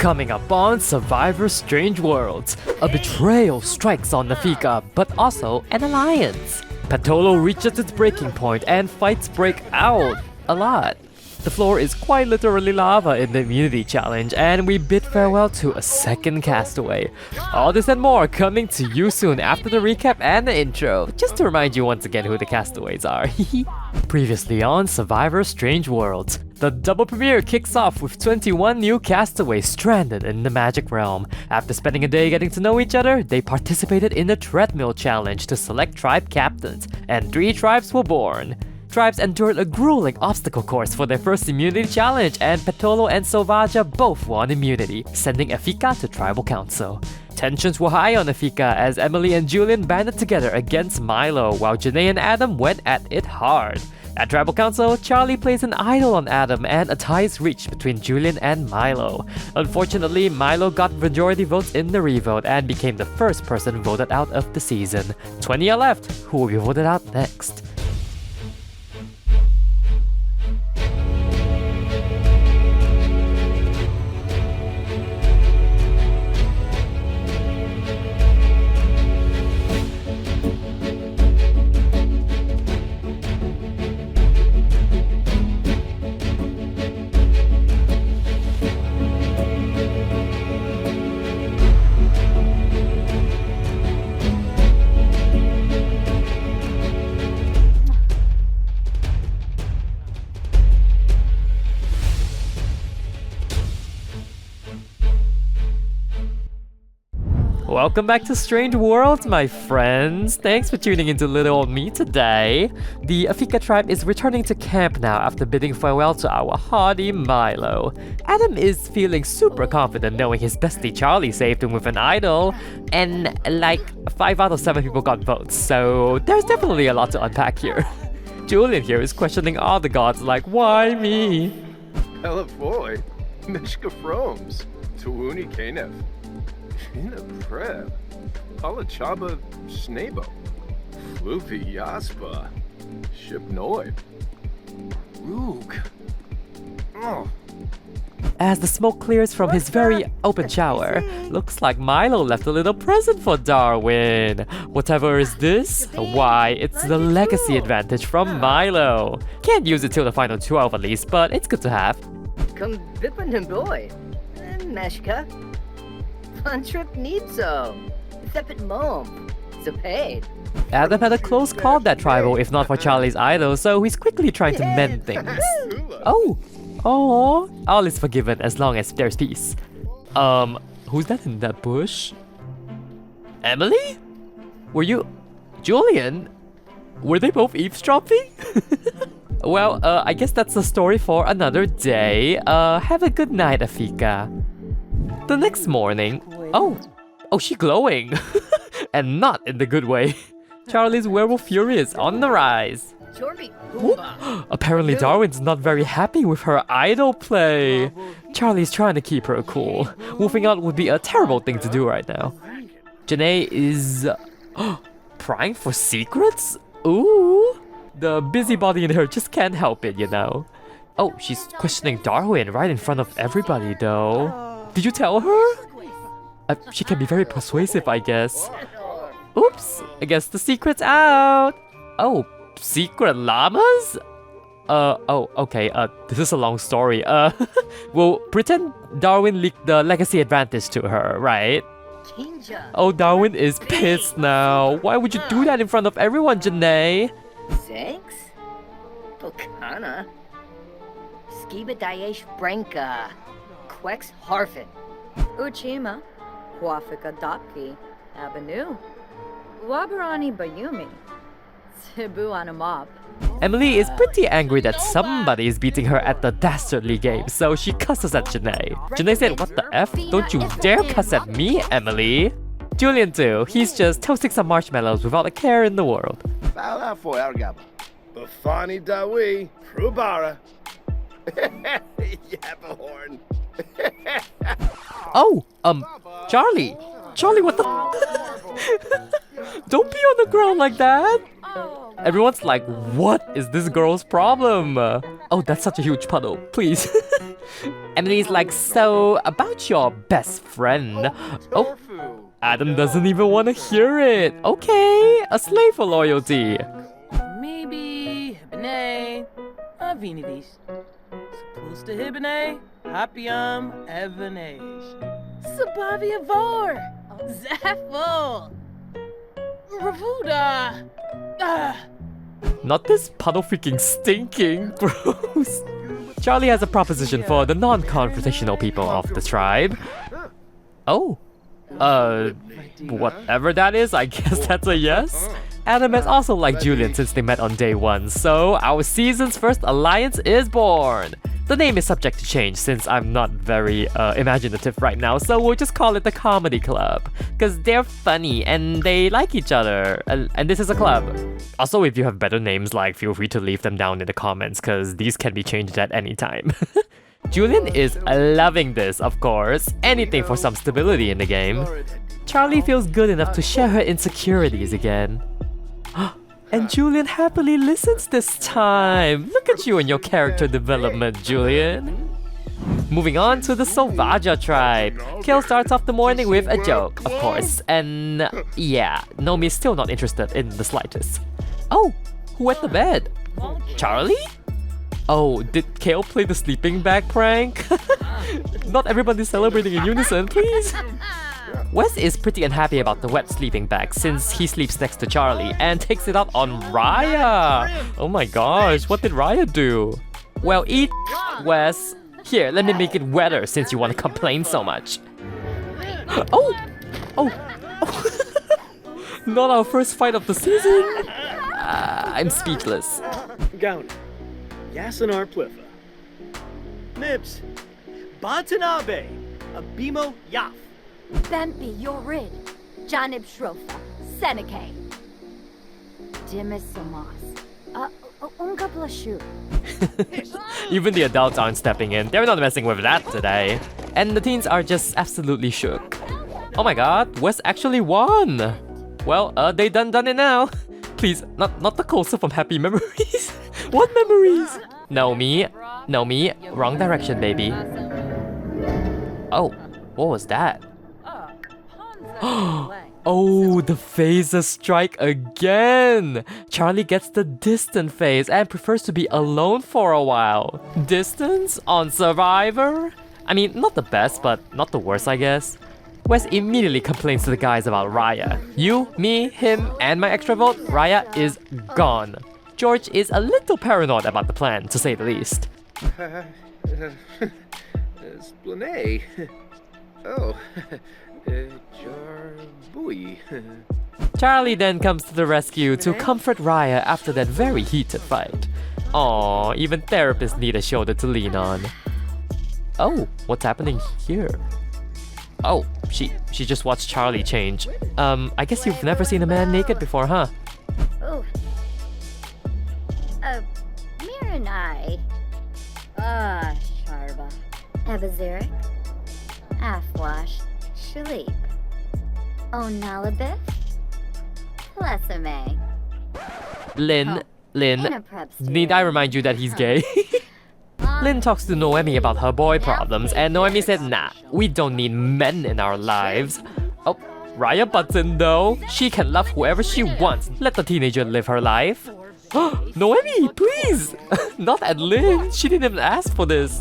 Coming up on Survivor Strange Worlds, a betrayal strikes on Nafika, but also an alliance. Patolo reaches its breaking point and fights break out a lot. The floor is quite literally lava in the immunity challenge, and we bid farewell to a second castaway. All this and more coming to you soon after the recap and the intro, just to remind you once again who the castaways are. Previously on Survivor Strange Worlds, the double premiere kicks off with 21 new castaways stranded in the magic realm. After spending a day getting to know each other, they participated in the treadmill challenge to select tribe captains, and 3 tribes were born. Tribes endured a grueling obstacle course for their first immunity challenge, and Petolo and Sovaja both won immunity, sending Afika to Tribal Council. Tensions were high on Afika as Emily and Julian banded together against Milo, while Janae and Adam went at it hard. At Tribal Council, Charlie plays an idol on Adam and a tie is reached between Julian and Milo. Unfortunately, Milo got majority votes in the revote and became the first person voted out of the season. 20 are left. Who will be voted out next? Welcome back to Strange Worlds, my friends. Thanks for tuning into little old me today. The Afika tribe is returning to camp now after bidding farewell to our hardy Milo. Adam is feeling super confident knowing his bestie Charlie saved him with an idol, and like 5 out of 7 people got votes, so there's definitely a lot to unpack here. Julian here is questioning all the gods like, why me? Helavoy, Mishka Froms, Tuuni Kanev. Ina Preb, Palachaba Snabo, Floofy Yaspa, Shipnoid, Rook. Oh. As the smoke clears from his very open shower, looks like Milo left a little present for Darwin. Whatever is this? Why, it's the legacy advantage from Milo. Can't use it till the final 12 at least, but it's good to have. Come Bippin boy, Meshka. Fun trip Nitso. Thepit Mom. Zapade. Adam had a close call that tribal if not for Charlie's idol, so he's quickly trying to mend things. Oh! All is forgiven as long as there's peace. Who's that in that bush? Emily? Were you... Julian? Were they both eavesdropping? Well, I guess that's the story for another day. Have a good night, Afika. The next morning... Oh, she's glowing! And not in the good way. Charlie's werewolf fury is on the rise. Apparently Darwin's not very happy with her idol play. Charlie's trying to keep her cool. Wolfing out would be a terrible thing to do right now. Janae is... prying for secrets? Ooh! The busybody in her just can't help it, you know. Oh, she's questioning Darwin right in front of everybody though. Did you tell her? She can be very persuasive, I guess. Oops, I guess the secret's out. Oh, secret llamas? Okay, this is a long story. Well, pretend Darwin leaked the legacy advantage to her, right? Oh, Darwin is pissed now. Why would you do that in front of everyone, Janae? Thanks? Bokana. Skiba Daesh Branka. Quex Harfin. Uchima. Huafika Dapki. Abanu. Wabarani Bayumi. Cebu Anamop. Emily is pretty angry that somebody is beating her at the dastardly game, so she cusses at Janae. Janae said, what the F? Don't you dare cuss at me, Emily! Julian too, he's just toasting some marshmallows without a care in the world. Bafani Dawi, Prubara. Yappahorn. Oh, Charlie! Charlie, what the Don't be on the ground like that! Everyone's like, what is this girl's problem? Oh, that's such a huge puddle, please. Emily's like, so about your best friend. Oh, Tofu. Adam doesn't even want to hear it. Okay, a slave for loyalty. Maybe Hibine, Avinidis. Supposed to Hibine, Hapiam, Evanage. Sabavia Vor, Zaffel, Ravuda. Not this puddle freaking stinking. Gross. Charlie has a proposition for the non-confrontational people of the tribe. Oh. Whatever that is, I guess that's a yes. Adam is also like Julian since they met on day 1, so our season's first alliance is born. The name is subject to change since I'm not very imaginative right now, so we'll just call it the Comedy Club. Cause they're funny and they like each other, and this is a club. Also, if you have better names, like, feel free to leave them down in the comments, cause these can be changed at any time. Julian is loving this, of course. Anything for some stability in the game. Charlie feels good enough to share her insecurities again. And Julian happily listens this time. Look at you and your character development, Julian. Moving on to the Salvaja tribe. Kale starts off the morning with a joke, of course. And yeah, Nomi's still not interested in the slightest. Oh, who wet the bed? Charlie? Oh, did Kale play the sleeping bag prank? Not everybody's celebrating in unison, please. Wes is pretty unhappy about the wet sleeping bag since he sleeps next to Charlie and takes it out on Raya. Oh my gosh, what did Raya do? Well, eat Wes. Here, let me make it wetter since you want to complain so much. Oh! Not our first fight of the season? I'm speechless. Gown. Yasanar Plifa. Nips. Batanabe. Abimo Yaf. Bempi Yorid, Janib Shrofa, Seneca. Dimisomos. Unga Blashu. Even the adults aren't stepping in. They're not messing with that today. And the teens are just absolutely shook. Oh my god, Wes actually won! Well, they done it now. Please, not the coaster from Happy Memories. What memories? Nomi, wrong direction, baby. Oh, what was that? Oh, the phases strike again! Charlie gets the distant phase and prefers to be alone for a while. Distance on Survivor? I mean, not the best, but not the worst, I guess. Wes immediately complains to the guys about Raya. You, me, him, and my extra vote, Raya is gone. George is a little paranoid about the plan, to say the least. Splanay. Oh. Jarbui. Charlie then comes to the rescue to comfort Raya after that very heated fight. Aww, even therapists need a shoulder to lean on. Oh, what's happening here? Oh, she just watched Charlie change. I guess you've never seen a man naked before, huh? Oh. Miranai. Sharba. Evazirik. Afwash. Shalip. Onalabith. Plesame. Lynn, need I remind you that he's gay? Lynn talks to Noemi about her boy problems, and Noemi said, nah, we don't need men in our lives. Oh, Raya butts in though. She can love whoever she wants. Let the teenager live her life. Noemi, please! Not at Lynn. She didn't even ask for this.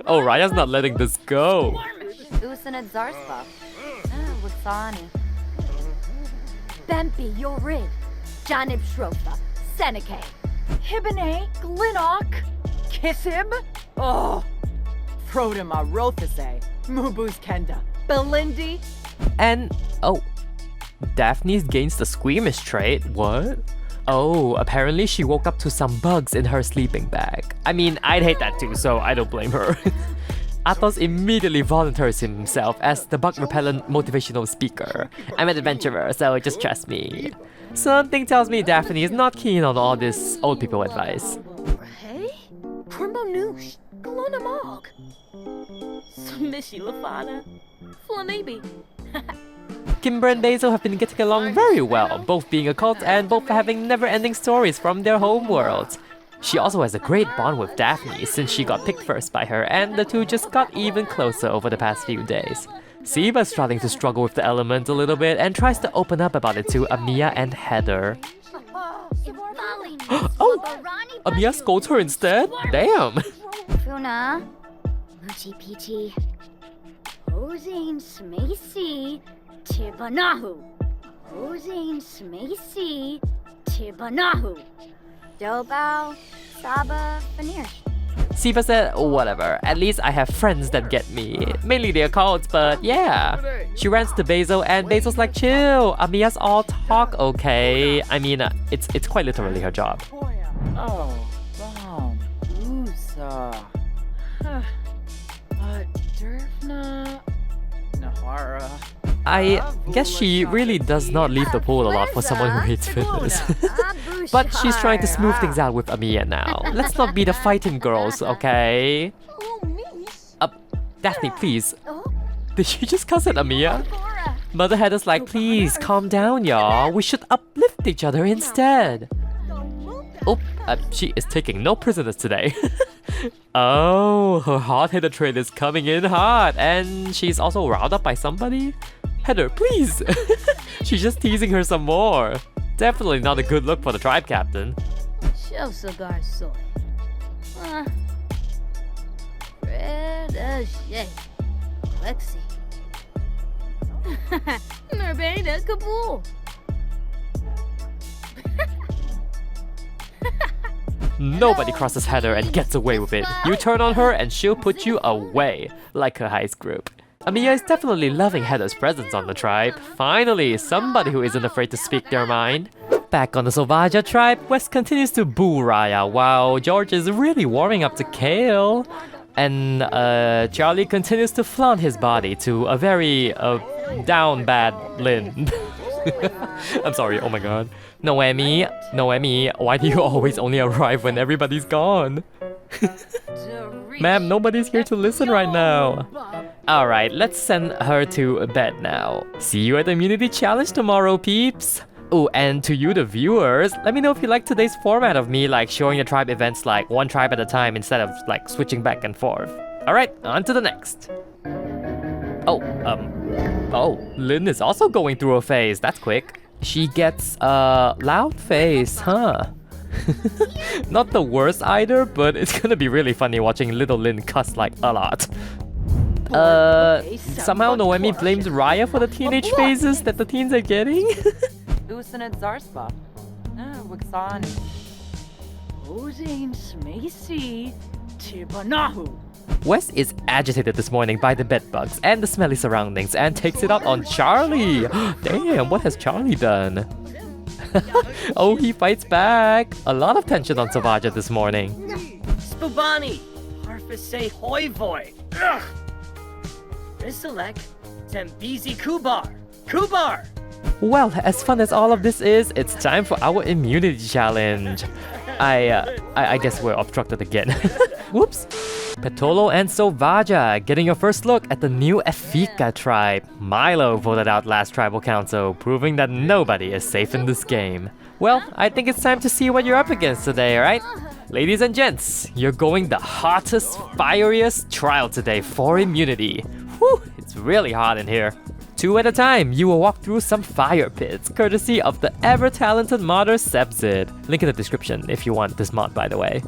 Oh, Raya's not letting this go. Usanad Zarspa. Wutsani. Bempi Yorid. Janib Shrofa. Seneca. Hibine, Glinnock, Kissib. Oh, Frodema Rothase, Mubuz Kenda, Belindi. And, oh, Daphne's gains the squeamish trait. What? Oh, apparently she woke up to some bugs in her sleeping bag. I mean, I'd hate that too, so I don't blame her. Athos immediately volunteers himself as the bug repellent motivational speaker. I'm an adventurer, so just trust me. Something tells me Daphne is not keen on all this old people advice. Hey, Crimbo Noosh, Glonamog, Smishi Lafana, Flanibi. Kimber and Basil have been getting along very well, both being a cult and both having never-ending stories from their home worlds. She also has a great bond with Daphne since she got picked first by her, and the two just got even closer over the past few days. Siva's starting to struggle with the element a little bit and tries to open up about it to Amiya and Heather. Oh! Amiya scolds her instead? Damn! Funa, Luchi Peachy, Ozane Smacy, Tibanahu. Ozane Smacy, Tibanahu. Dobao, Saba, Veneer. Siva said, whatever, at least I have friends that get me. Mainly their cults, but yeah. She rants to Basil and Basil's like, chill, Amiya's all talk, okay? I mean, it's quite literally her job. Oh, Bom, Usa. Derfna, Nahara. I guess she really does not leave the pool a lot for someone who hates fitness. But she's trying to smooth things out with Amiya now. Let's not be the fighting girls, okay? Daphne, please. Did you just cuss at Amiya? Mother Heather's like, please, calm down, y'all. We should uplift each other instead. Oh, she is taking no prisoners today. Oh, her hard-headed trait is coming in hot, and she's also riled up by somebody? Heather, please! She's just teasing her some more. Definitely not a good look for the tribe captain. Show cigar soy. Red as shit. Lexi. Merbeida Kabul. Nobody crosses Heather and gets away with it. You turn on her and she'll put you away, like her heist group. Amiya is definitely loving Heather's presence on the tribe. Finally, somebody who isn't afraid to speak their mind. Back on the Sauvaja tribe, West continues to boo Raya while George is really warming up to Kale. And Charlie continues to flaunt his body to a very down bad Lynn. I'm sorry, oh my god. Noemi, why do you always only arrive when everybody's gone? Ma'am, nobody's here to listen right now. Alright, let's send her to bed now. See you at the Immunity Challenge tomorrow, peeps! Oh, and to you, the viewers, let me know if you like today's format of me like showing the tribe events like one tribe at a time instead of like switching back and forth. Alright, on to the next. Oh, Lynn is also going through a phase, that's quick. She gets a loud face, huh? Not the worst either, but it's gonna be really funny watching little Lynn cuss like a lot. Somehow Noemi blames Raya for the teenage phases that the teens are getting. Usanat Zarspa. Wixan. Ozane Smacy. Tibanahu. Wes is agitated this morning by the bedbugs and the smelly surroundings and takes it out on Charlie. Damn, what has Charlie done? Oh, he fights back. A lot of tension on Sauvaja this morning. Spubani, Harfase Hoivoy. Ugh. Risalek, Tembizi Kubar. Kubar! Well, as fun as all of this is, it's time for our immunity challenge. I guess we're obstructed again. Whoops. Petolo and Sauvaja getting your first look at the new Efika tribe. Milo voted out last tribal council, proving that nobody is safe in this game. Well, I think it's time to see what you're up against today, alright? Ladies and gents, you're going the hottest, fieriest trial today for immunity. Whew, it's really hot in here. 2 at a time, you will walk through some fire pits, courtesy of the ever-talented modder Sebzid. Link in the description if you want this mod, by the way.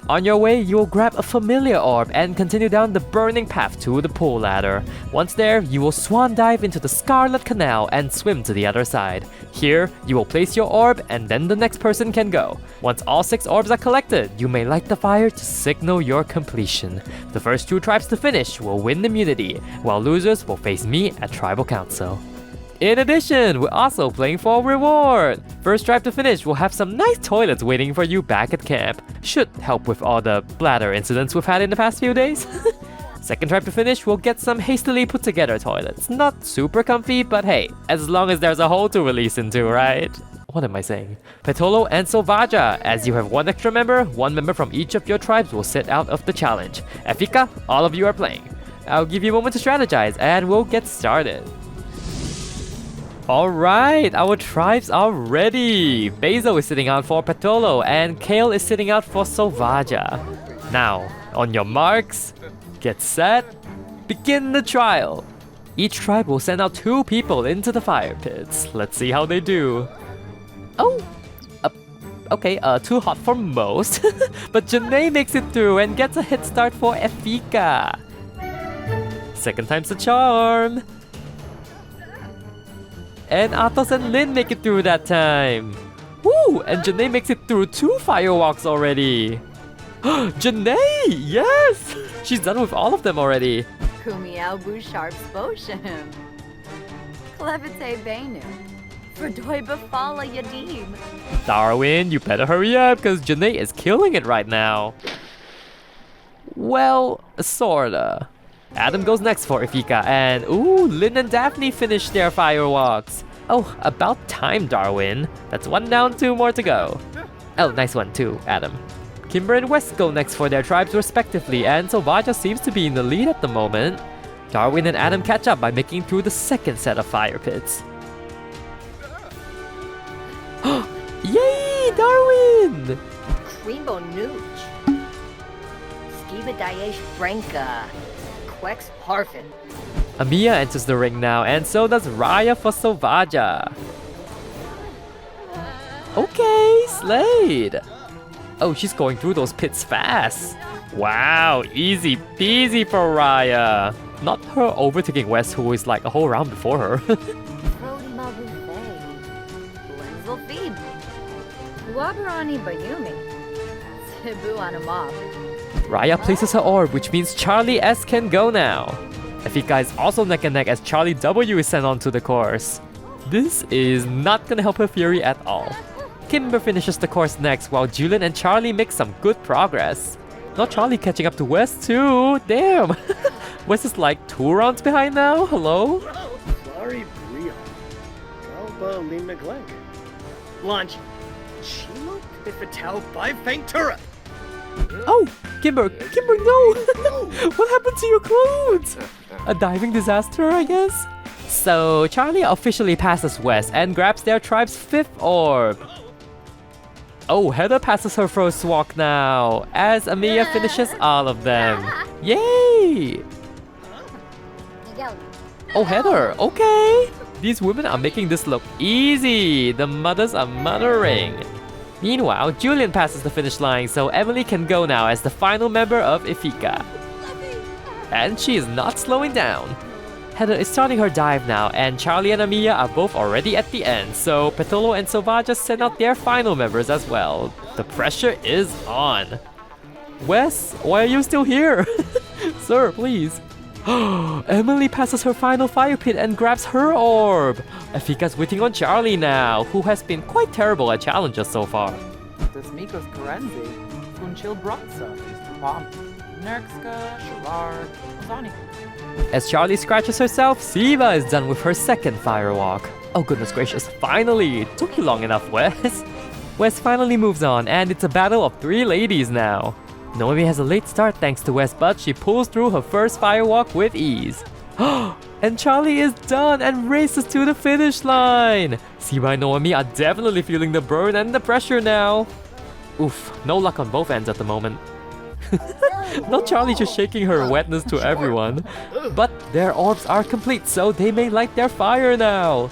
On your way, you will grab a familiar orb and continue down the burning path to the pool ladder. Once there, you will swan dive into the Scarlet Canal and swim to the other side. Here, you will place your orb and then the next person can go. Once all 6 orbs are collected, you may light the fire to signal your completion. The first 2 tribes to finish will win immunity, while losers will face me at Tribal Council. In addition, we're also playing for a reward! First tribe to finish will have some nice toilets waiting for you back at camp. Should help with all the bladder incidents we've had in the past few days. Second tribe to finish will get some hastily put together toilets. Not super comfy, but hey, as long as there's a hole to release into, right? What am I saying? Petolo and Sauvaja, as you have 1 extra member, 1 member from each of your tribes will sit out of the challenge. Efika, all of you are playing. I'll give you a moment to strategize and we'll get started. Alright, our tribes are ready! Basil is sitting out for Petolo and Kale is sitting out for Sovaja. Now, on your marks, get set, begin the trial! Each tribe will send out 2 people into the fire pits. Let's see how they do. Oh! Okay, too hot for most. But Janae makes it through and gets a head start for Efika. Second time's the charm. And Athos and Lynn make it through that time. Woo! And Janae makes it through 2 firewalks already. Janae! Yes! She's done with all of them already. Kumiao Bouchard Sposhim. Klevite Benu. Verdoi Bafala Yadim. Darwin, you better hurry up because Janae is killing it right now. Well, sorta. Adam goes next for Efika and ooh, Lynn and Daphne finish their firewalks. Oh, about time, Darwin. That's 1 down, 2 more to go. Oh, nice one too, Adam. Kimber and West go next for their tribes respectively, and Sovaja seems to be in the lead at the moment. Darwin and Adam catch up by making through the second set of fire pits. Yay, Darwin! Creambo Nooch. Skiba Daesh Branka. Quex Harfin. Amiya enters the ring now, and so does Raya for Sovaja. Okay, Slade. Oh, she's going through those pits fast. Wow, easy peasy for Raya. Not her overtaking West, who is like a whole round before her. Brody Mabufe. Lenzel Feeb. Wabarani Bayumi. Cebu Anamab. Raya places her orb, which means Charlie S can go now. Efika is also neck and neck as Charlie W is sent onto the course. This is not gonna help her Fury at all. Kimber finishes the course next while Julian and Charlie make some good progress. Now Charlie catching up to West too, damn! West is like 2 rounds behind now, hello? Sorry, Brio. Galba Lima Glenk. Launch. Chilo Pipitel by Ventura. Oh, Kimber, no! What happened to your clothes? A diving disaster, I guess? So, Charlie officially passes West and grabs their tribe's 5th orb. Oh, Heather passes her first walk now, as Amiya finishes all of them. Yay! Oh, Heather, okay! These women are making this look easy. The mothers are muttering. Meanwhile, Julian passes the finish line, so Emily can go now as the final member of Efika. And she is not slowing down. Heather is starting her dive now, and Charlie and Amiya are both already at the end, so Petolo and Sovaja send out their final members as well. The pressure is on. Wes, why are you still here? Sir, please. Emily passes her final fire pit and grabs her orb. Efika's waiting on Charlie now, who has been quite terrible at challenges so far. Desmikos Karenzi, Funchil Bratsa, Pom, Nerkska, Sherard, Ozani. As Charlie scratches herself, Siva is done with her second firewalk. Oh goodness gracious, finally! Took you long enough, Wes. Wes finally moves on, and it's a battle of 3 ladies now. Noemi has a late start thanks to Wes, but she pulls through her first firewalk with ease. And Charlie is done and races to the finish line! Siva and Noemi are definitely feeling the burn and the pressure now. Oof, no luck on both ends at the moment. Not Charlie just shaking her wetness to everyone. But their orbs are complete, so they may light their fire now.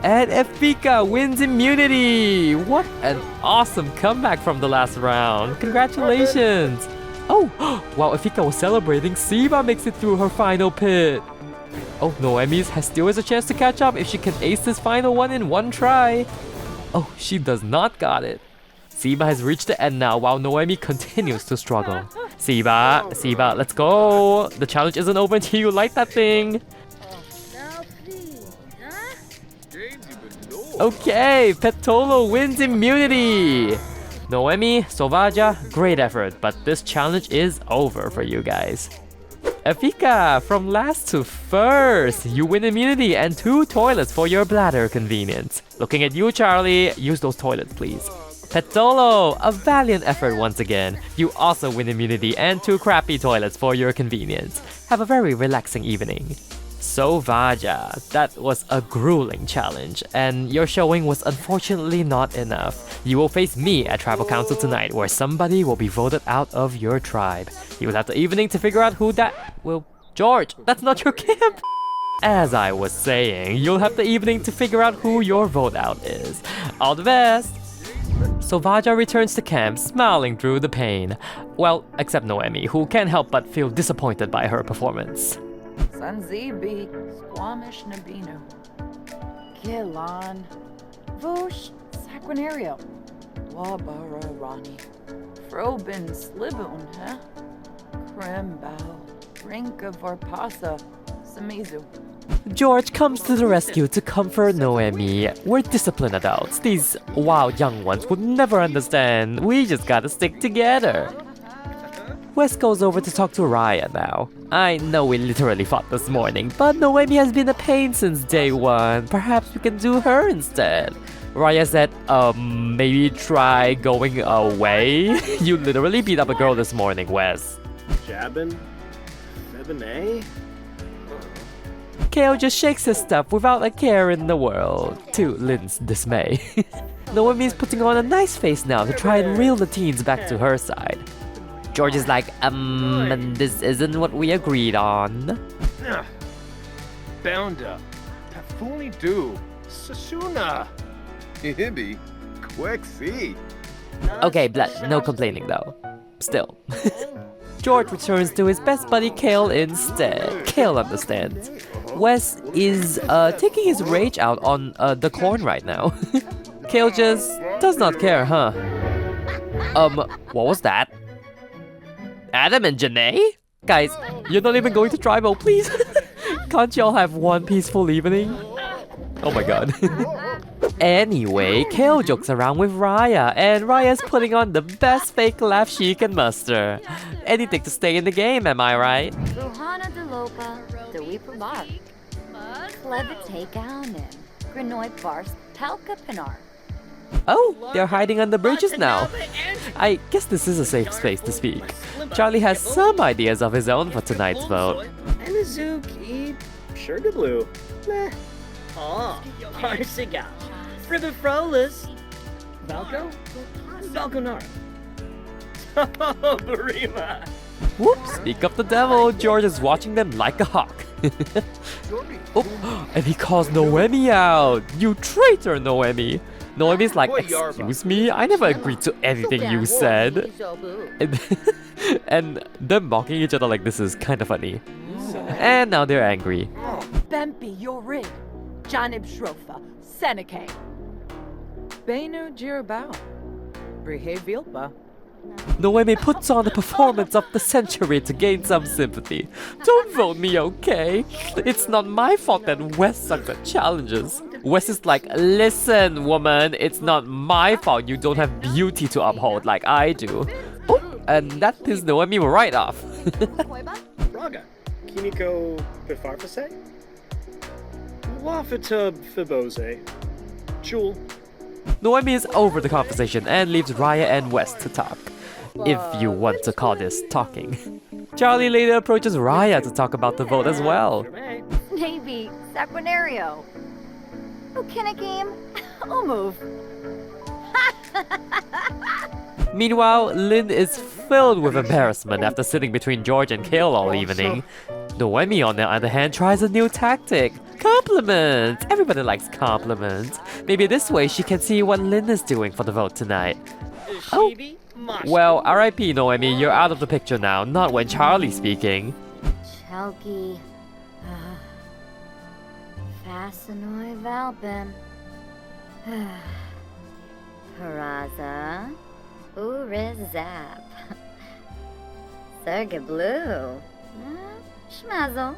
And Efika wins immunity! What an awesome comeback from the last round. Congratulations! Oh, while Efika was celebrating, Siva makes it through her final pit. Oh, Noemi still has a chance to catch up if she can ace this final one in 1 try. Oh, she does not got it. Siva has reached the end now while Noemi continues to struggle. Siva, let's go! The challenge isn't over until you light that thing! Okay, Petolo wins immunity! Noemi, Sovaja, great effort, but this challenge is over for you guys. Efika, from last to first, you win immunity and 2 toilets for your bladder convenience. Looking at you, Charlie, use those toilets please. Petolo, a valiant effort once again. You also win immunity and 2 crappy toilets for your convenience. Have a very relaxing evening. So Vaja, that was a grueling challenge, and your showing was unfortunately not enough. You will face me at Tribal Council tonight, where somebody will be voted out of your tribe. You will have the evening to figure out who that will... George, that's not your camp! As I was saying, you'll have the evening to figure out who your vote out is. All the best! So Vaja returns to camp, smiling through the pain. Well, except Noemi, who can't help but feel disappointed by her performance. Sanzibi, Squamish Nabinu. Gilan. Vush, Saquinario. Wabara Rani. Frobin Slibun, huh? Krimbao. Rinka Varpasa. Samizu. George comes to the rescue to comfort Noemi. We're disciplined adults. These wild young ones would never understand. We just gotta stick together. Wes goes over to talk to Raya now. I know we literally fought this morning, but Noemi has been a pain since day one. Perhaps we can do her instead. Raya said, maybe try going away? You literally beat up a girl this morning, Wes. Jabin? Febine? Kale just shakes his stuff without a care in the world, to Lynn's dismay. Noemi's putting on a nice face now to try and reel the teens back to her side. George is like, this isn't what we agreed on. Bounda. Tafuni do. Sasuna. Hibby. Quexi. Okay, blood, no complaining though. Still. George returns to his best buddy Kale instead. Kale understands. Wes is taking his rage out on the corn right now. Kale just does not care, huh? What was that? Adam and Janae? Guys, you're not even going to tribal, please. Can't y'all have one peaceful evening? Oh my god. Anyway, Kale jokes around with Raya, and Raya's putting on the best fake laugh she can muster. Anything to stay in the game, am I right? Ruhana de Lopa, de Weepabar. Klevite Gaunin, Granoi Bars, Palka Pinar. Oh, they're hiding on the bridges now. I guess this is a safe space to speak. Charlie has some ideas of his own for tonight's vote. Enizuki. Sugar Blue. Meh. Oh, Parsigal. Fribifrolas. Valco? Valconara. Oh, Barima. Whoops, speak up the devil. George is watching them like a hawk. Oh, and he calls Noemi out. You traitor, Noemi. Noemi's like, excuse me? I never agreed to anything you said. And them mocking each other like this is kind of funny. And now they're angry. Bempi Yorid, Janib Shrofa, Seneke. Benu Jirabao. Brihe Vilpa. Noemi puts on the performance of the century to gain some sympathy. Don't vote me, okay? It's not my fault that Wes sucks at challenges. Wes is like, listen, woman, it's not my fault you don't have beauty to uphold like I do. Oh, and that pissed Noemi right off. Raga. Kimiko Bifarfase? Wafitub Fibose. Jewel. Noemi is over the conversation and leaves Raya and Wes to talk. If you want to call this talking. Charlie later approaches Raya to talk about the vote as well. Navy, Saquinario. Ukinakim, Umove. Meanwhile, Lynn is filled with embarrassment after sitting between George and Kale all evening. Noemi, on the other hand, tries a new tactic. Compliments! Everybody likes compliments. Maybe this way she can see what Lynn is doing for the vote tonight. Oh, well, RIP Noemi, you're out of the picture now, not when Charlie's speaking. Chalky. Fasinoi Valpin. Peraza. Urizap. Serga Blue. Schmazzle.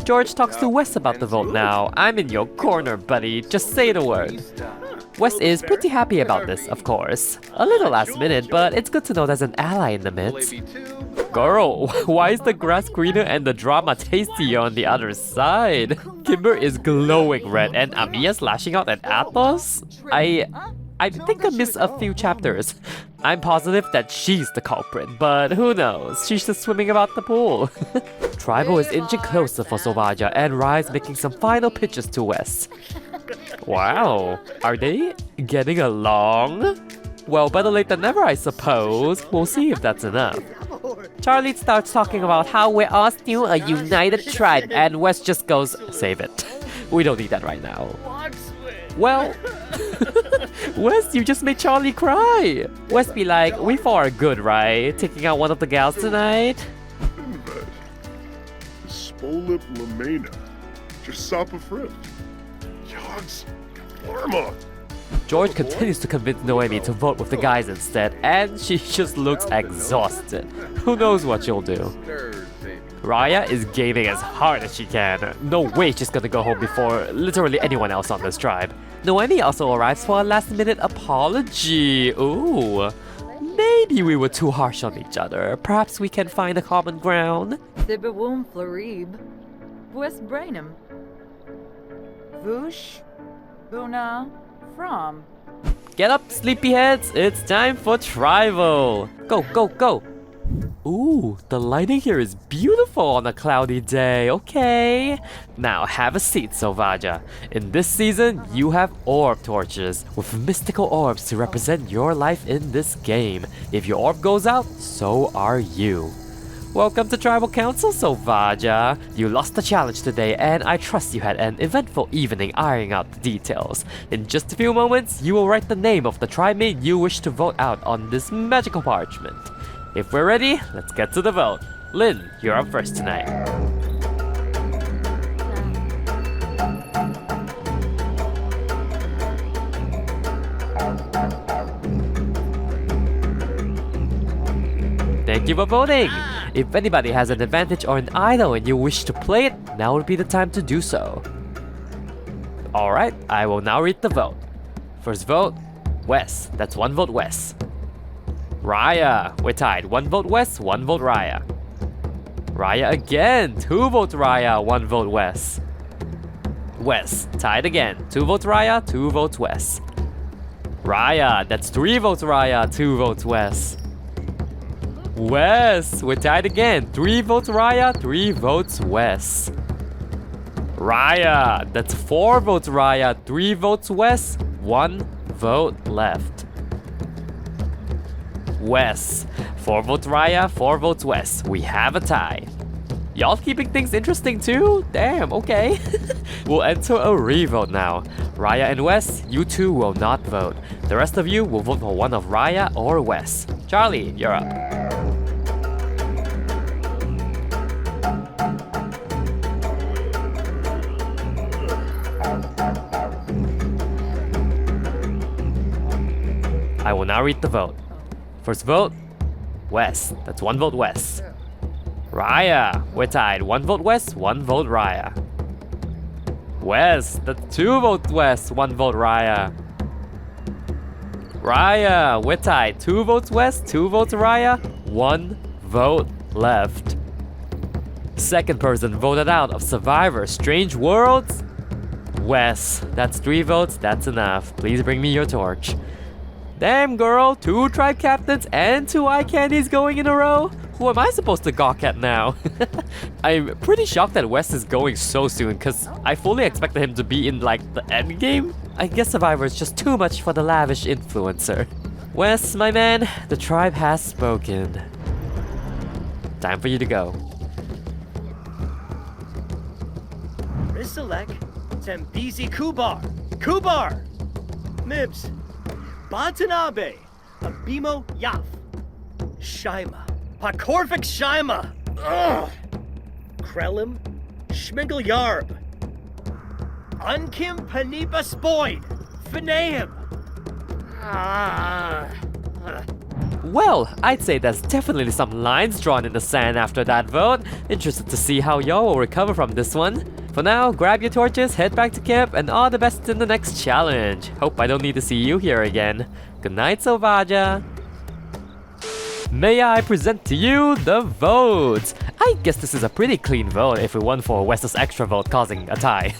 George talks to Wes about the vote now. I'm in your corner, buddy. Just say the word. Wes is pretty happy about this, of course. A little last minute, but it's good to know there's an ally in the midst. Girl, why is the grass greener and the drama tastier on the other side? Kimber is glowing red and Amiya's lashing out at Athos? I think I missed a few chapters. I'm positive that she's the culprit, but who knows? She's just swimming about the pool. Tribal is inching closer for Sauvaja, and Rye's making some final pitches to Wes. Wow, are they getting along? Well, better late than never, I suppose. We'll see if that's enough. Charlie starts talking about how we're all still a united tribe, and Wes just goes, save it. We don't need that right now. Well, Wes, you just made Charlie cry. Wes be like, we four are good, right? Taking out one of the gals tonight? Spolip Lamena. Jasapa Frift. Yogs. Warma. George continues to convince Noemi to vote with the guys instead, and she just looks exhausted. Who knows what she'll do? Raya is gaming as hard as she can. No way she's gonna go home before literally anyone else on this tribe. Noemi also arrives for a last-minute apology. Ooh. Maybe we were too harsh on each other. Perhaps we can find a common ground. Thibawum Florib. West Brainham. Voosh. Buna. From. Get up, sleepyheads! It's time for Tribal! Go, go, go! Ooh, the lighting here is beautiful on a cloudy day, okay? Now have a seat, Sauvaja. In this season, you have orb torches, with mystical orbs to represent your life in this game. If your orb goes out, so are you. Welcome to Tribal Council, Sauvaja. You lost the challenge today, and I trust you had an eventful evening ironing out the details. In just a few moments, you will write the name of the tribe mate you wish to vote out on this magical parchment. If we're ready, let's get to the vote. Lynn, you're up first tonight. Thank you for voting! If anybody has an advantage or an idol and you wish to play it, now would be the time to do so. Alright, I will now read the vote. First vote, Wes. That's 1 vote Wes. Raya, we're tied. 1 vote Wes, 1 vote Raya. Raya again, 2 votes Raya, 1 vote Wes. Wes, tied again. 2 votes Raya, 2 votes Wes. Raya, that's 3 votes Raya, 2 votes Wes. Wes, we're tied again. 3 votes Raya, 3 votes Wes. Raya, that's 4 votes Raya, 3 votes Wes, 1 vote left. Wes, 4 votes Raya, 4 votes Wes. We have a tie. Y'all keeping things interesting too? Damn, okay. We'll enter a revote now. Raya and Wes, you two will not vote. The rest of you will vote for one of Raya or Wes. Charlie, you're up. I will now read the vote. First vote, Wes. That's 1 vote Wes. Raya, we're tied. 1 vote Wes, 1 vote Raya. Wes, that's 2 votes Wes, 1 vote Raya. Raya, we're tied. 2 votes Wes, 2 votes Raya, 1 vote left. Second person voted out of Survivor Strange Worlds, Wes. That's 3 votes, that's enough. Please bring me your torch. Damn girl, 2 tribe captains and 2 eye candies going in a row? Who am I supposed to gawk at now? I'm pretty shocked that Wes is going so soon, cause I fully expected him to be in like the end game. I guess Survivor is just too much for the lavish influencer. Wes, my man, the tribe has spoken. Time for you to go. Risalek, Tembizi Kubar, Kubar, Mibs, Batanabe, Abimo Yaf, Shaima, Pakorvik Shaima, ugh, Krelim, Schmigel Yarb, Unkim Panipa Spoid, Finaim. Well, I'd say there's definitely some lines drawn in the sand after that vote. Interested to see how y'all will recover from this one. For now, grab your torches, head back to camp, and all the best in the next challenge. Hope I don't need to see you here again. Good night, Sauvaja. May I present to you the votes? I guess this is a pretty clean vote if it weren't for Wes's extra vote causing a tie.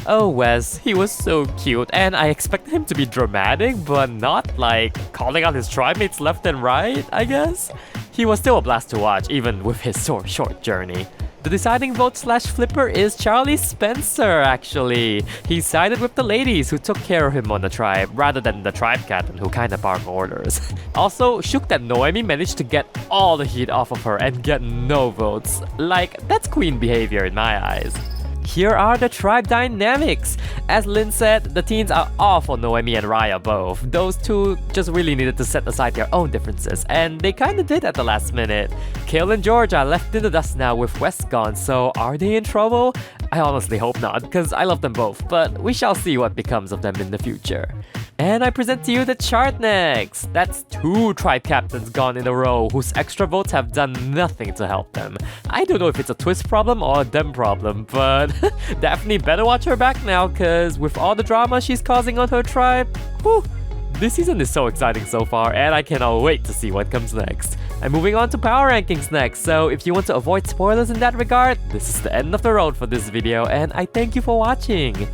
Oh, Wes, he was so cute, and I expected him to be dramatic, but not like calling out his tribe mates left and right, I guess. He was still a blast to watch, even with his short journey. The deciding vote slash flipper is Charlie Spencer, actually. He sided with the ladies who took care of him on the tribe, rather than the tribe captain who kinda barked orders. Also, shook that Noemi managed to get all the heat off of her and get no votes. Like, that's queen behavior in my eyes. Here are the tribe dynamics. As Lynn said, the teens are all for Noemi and Raya both. Those two just really needed to set aside their own differences, and they kinda did at the last minute. Kale and George are left in the dust now with Wes gone, so are they in trouble? I honestly hope not, because I love them both, but we shall see what becomes of them in the future. And I present to you the chart next. That's 2 tribe captains gone in a row whose extra votes have done nothing to help them. I don't know if it's a twist problem or a them problem, but Daphne better watch her back now, cause with all the drama she's causing on her tribe, whew, this season is so exciting so far, and I cannot wait to see what comes next. I'm moving on to power rankings next, so if you want to avoid spoilers in that regard, this is the end of the road for this video, and I thank you for watching.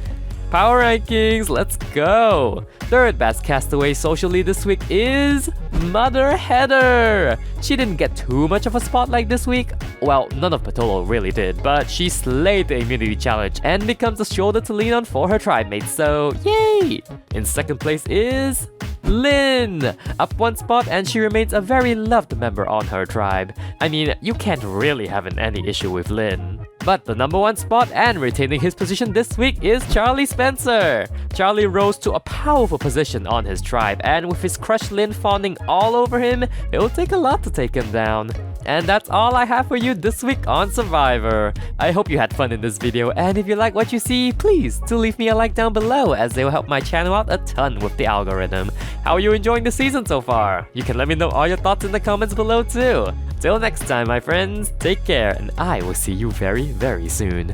Power rankings, let's go! Third best castaway socially this week is Mother Heather! She didn't get too much of a spotlight this week. Well, none of Patolo really did, but she slayed the immunity challenge and becomes a shoulder to lean on for her tribe mates, so yay! In second place is Lynn! Up 1 spot, and she remains a very loved member on her tribe. I mean, you can't really have any issue with Lynn. But the number 1 spot and retaining his position this week is Charlie Spencer. Charlie rose to a powerful position on his tribe, and with his crush Lynn fawning all over him, it will take a lot to take him down. And that's all I have for you this week on Survivor. I hope you had fun in this video, and if you like what you see, please do leave me a like down below, as they will help my channel out a ton with the algorithm. How are you enjoying the season so far? You can let me know all your thoughts in the comments below too. Till next time, my friends, take care, and I will see you very, very soon.